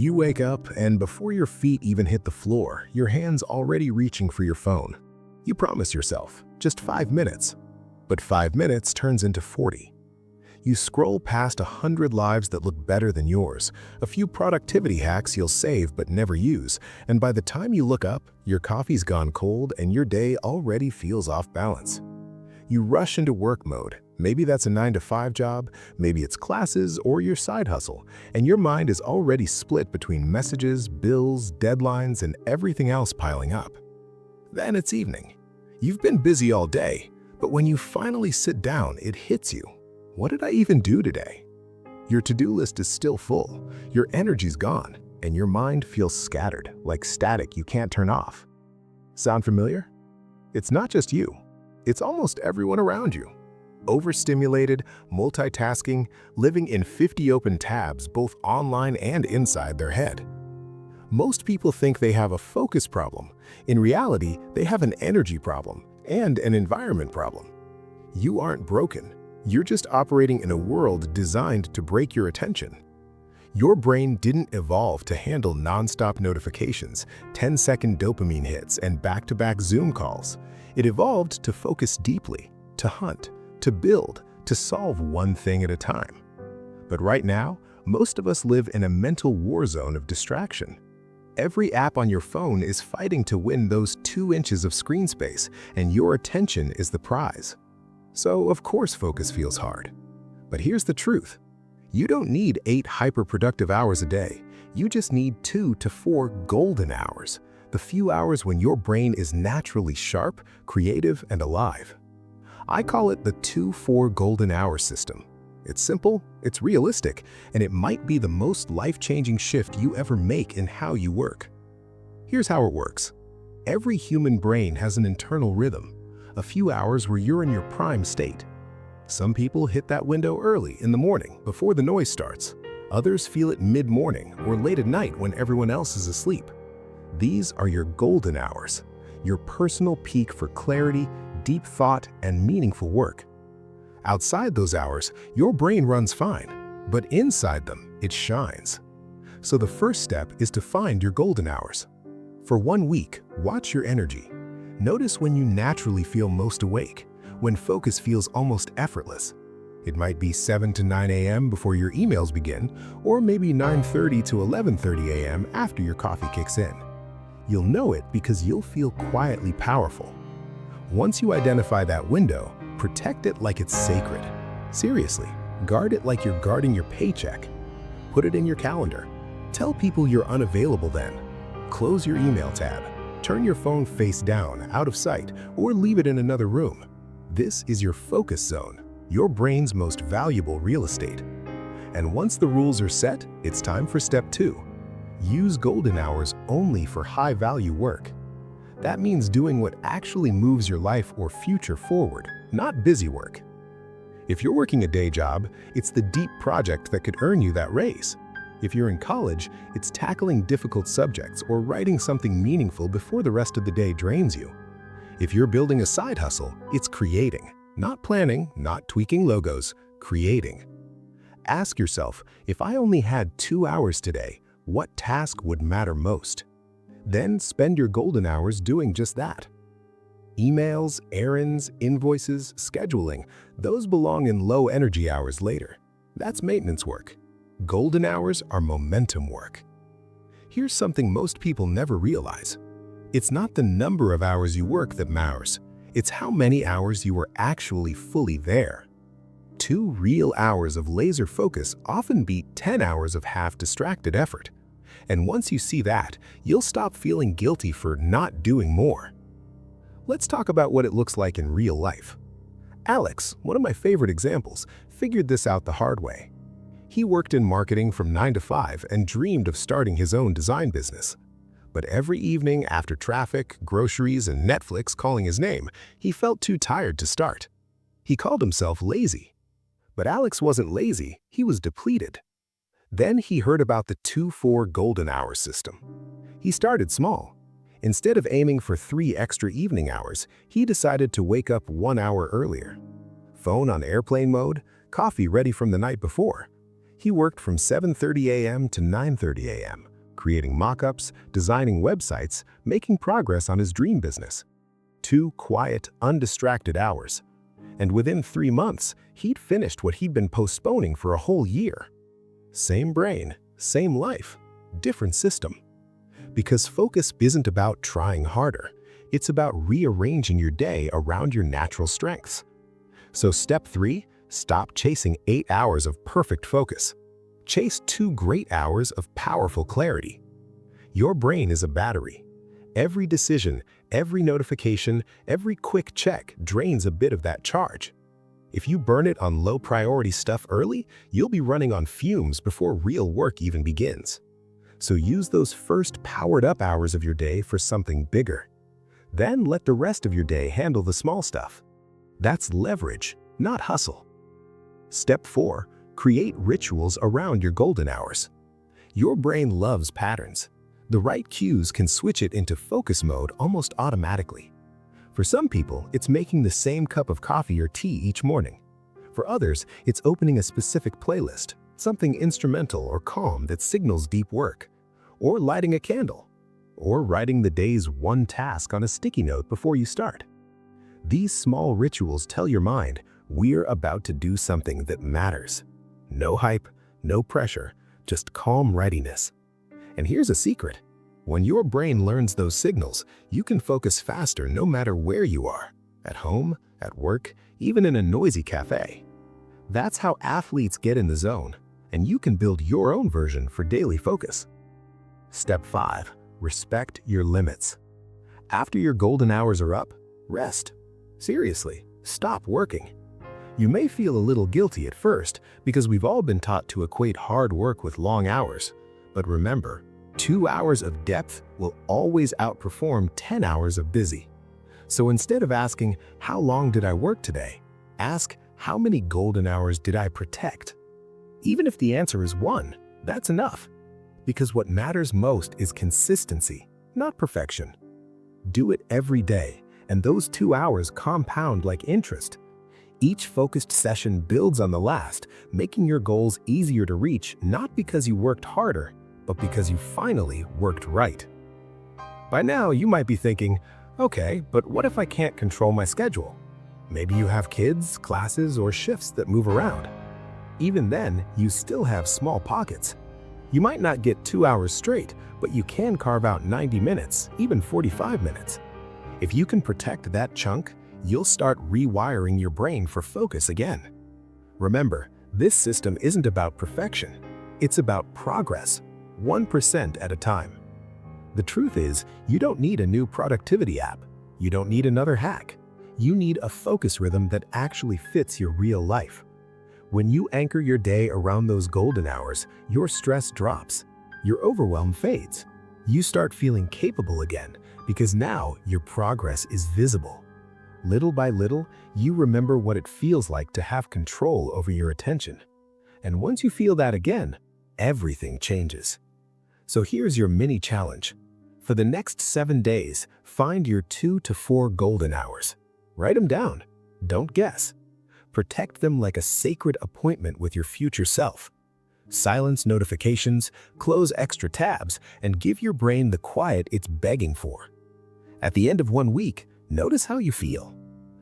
You wake up, and before your feet even hit the floor, your hand's already reaching for your phone. You promise yourself, just 5 minutes. But 5 minutes turns into 40. You scroll past 100 lives that look better than yours, a few productivity hacks you'll save but never use, and by the time you look up, your coffee's gone cold and your day already feels off balance. You rush into work mode. Maybe that's a 9-to-5 job, maybe it's classes or your side hustle, and your mind is already split between messages, bills, deadlines, and everything else piling up. Then it's evening. You've been busy all day, but when you finally sit down, it hits you. What did I even do today? Your to-do list is still full, your energy's gone, and your mind feels scattered, like static you can't turn off. Sound familiar? It's not just you. It's almost everyone around you. Overstimulated, multitasking, living in 50 open tabs both online and inside their head. Most people think they have a focus problem. In reality, they have an energy problem and an environment problem. You aren't broken. You're just operating in a world designed to break your attention. Your brain didn't evolve to handle non-stop notifications, 10-second dopamine hits, and back-to-back Zoom calls. It evolved to focus deeply, to hunt, to build, to solve one thing at a time. But right now, most of us live in a mental war zone of distraction. Every app on your phone is fighting to win those 2 inches of screen space, and your attention is the prize. So, of course, focus feels hard. But here's the truth. You don't need 8 hyper-productive hours a day. You just need 2 to 4 golden hours, the few hours when your brain is naturally sharp, creative, and alive. I call it the 2-4 golden hour system. It's simple, it's realistic, and it might be the most life-changing shift you ever make in how you work. Here's how it works. Every human brain has an internal rhythm, a few hours where you're in your prime state. Some people hit that window early in the morning before the noise starts. Others feel it mid-morning or late at night when everyone else is asleep. These are your golden hours, your personal peak for clarity, deep thought, and meaningful work. Outside those hours, your brain runs fine, but inside them, it shines. So the first step is to find your golden hours. For 1 week, watch your energy. Notice when you naturally feel most awake, when focus feels almost effortless. It might be 7 to 9 a.m. before your emails begin, or maybe 9:30 to 11:30 a.m. after your coffee kicks in. You'll know it because you'll feel quietly powerful. Once you identify that window, protect it like it's sacred. Seriously, guard it like you're guarding your paycheck. Put it in your calendar. Tell people you're unavailable then. Close your email tab. Turn your phone face down, out of sight, or leave it in another room. This is your focus zone, your brain's most valuable real estate. And once the rules are set, it's time for step 2. Use golden hours only for high-value work. That means doing what actually moves your life or future forward, not busy work. If you're working a day job, it's the deep project that could earn you that raise. If you're in college, it's tackling difficult subjects or writing something meaningful before the rest of the day drains you. If you're building a side hustle, it's creating, not planning, not tweaking logos, creating. Ask yourself, if I only had 2 hours today, what task would matter most? Then spend your golden hours doing just that. Emails, errands, invoices, scheduling, those belong in low energy hours later. That's maintenance work. Golden hours are momentum work. Here's something most people never realize. It's not the number of hours you work that matters. It's how many hours you are actually fully there. 2 real hours of laser focus often beat 10 hours of half-distracted effort. And once you see that, you'll stop feeling guilty for not doing more. Let's talk about what it looks like in real life. Alex, one of my favorite examples, figured this out the hard way. He worked in marketing from 9 to 5 and dreamed of starting his own design business. But every evening after traffic, groceries, and Netflix calling his name, he felt too tired to start. He called himself lazy. But Alex wasn't lazy, he was depleted. Then he heard about the 2-4 golden hour system. He started small. Instead of aiming for 3 extra evening hours, he decided to wake up 1 hour earlier. Phone on airplane mode, coffee ready from the night before. He worked from 7:30 a.m. to 9:30 a.m., creating mock-ups, designing websites, making progress on his dream business. 2 quiet, undistracted hours. And within 3 months, he'd finished what he'd been postponing for a whole year. Same brain, same life, different system. Because focus isn't about trying harder. It's about rearranging your day around your natural strengths. So step 3, stop chasing 8 hours of perfect focus. Chase 2 great hours of powerful clarity. Your brain is a battery. Every decision, every notification, every quick check drains a bit of that charge. If you burn it on low-priority stuff early, you'll be running on fumes before real work even begins. So use those first powered-up hours of your day for something bigger. Then let the rest of your day handle the small stuff. That's leverage, not hustle. Step 4, create rituals around your golden hours. Your brain loves patterns. The right cues can switch it into focus mode almost automatically. For some people, it's making the same cup of coffee or tea each morning. For others, it's opening a specific playlist, something instrumental or calm that signals deep work, or lighting a candle, or writing the day's one task on a sticky note before you start. These small rituals tell your mind, we're about to do something that matters. No hype, no pressure, just calm readiness. And here's a secret. When your brain learns those signals, you can focus faster no matter where you are, at home, at work, even in a noisy cafe. That's how athletes get in the zone, and you can build your own version for daily focus. Step 5, respect your limits. After your golden hours are up, rest. Seriously, stop working. You may feel a little guilty at first because we've all been taught to equate hard work with long hours. But remember, 2 hours of depth will always outperform 10 hours of busy. So instead of asking, how long did I work today? Ask, how many golden hours did I protect? Even if the answer is 1, that's enough. Because what matters most is consistency, not perfection. Do it every day, and those 2 hours compound like interest. Each focused session builds on the last, making your goals easier to reach not because you worked harder, but because you finally worked right. By now, you might be thinking, okay, but what if I can't control my schedule? Maybe you have kids, classes, or shifts that move around. Even then, you still have small pockets. You might not get 2 hours straight, but you can carve out 90 minutes, even 45 minutes. If you can protect that chunk, you'll start rewiring your brain for focus again. Remember, this system isn't about perfection. It's about progress, 1% at a time. The truth is, you don't need a new productivity app. You don't need another hack. You need a focus rhythm that actually fits your real life. When you anchor your day around those golden hours, your stress drops. Your overwhelm fades. You start feeling capable again because now your progress is visible. Little by little, you remember what it feels like to have control over your attention. And once you feel that again, everything changes. So here's your mini challenge. For the next 7 days, find your 2 to 4 golden hours. Write them down. Don't guess. Protect them like a sacred appointment with your future self. Silence notifications, close extra tabs, and give your brain the quiet it's begging for. At the end of 1 week, notice how you feel.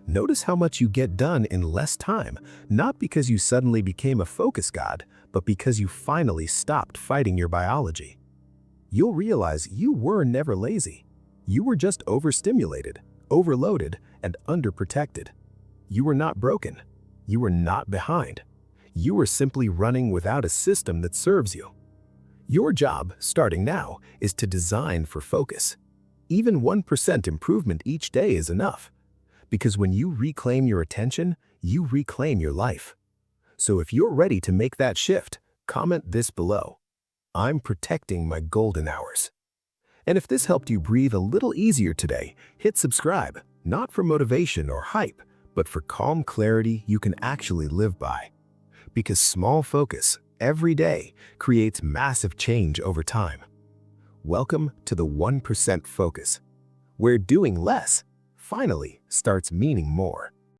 Notice how much you get done in less time, not because you suddenly became a focus god, but because you finally stopped fighting your biology. You'll realize you were never lazy. You were just overstimulated, overloaded, and underprotected. You were not broken. You were not behind. You were simply running without a system that serves you. Your job, starting now, is to design for focus. Even 1% improvement each day is enough. Because when you reclaim your attention, you reclaim your life. So if you're ready to make that shift, comment this below. I'm protecting my golden hours. And if this helped you breathe a little easier today, hit subscribe, not for motivation or hype, but for calm clarity you can actually live by. Because small focus, every day, creates massive change over time. Welcome to the 1% Focus, where doing less finally starts meaning more.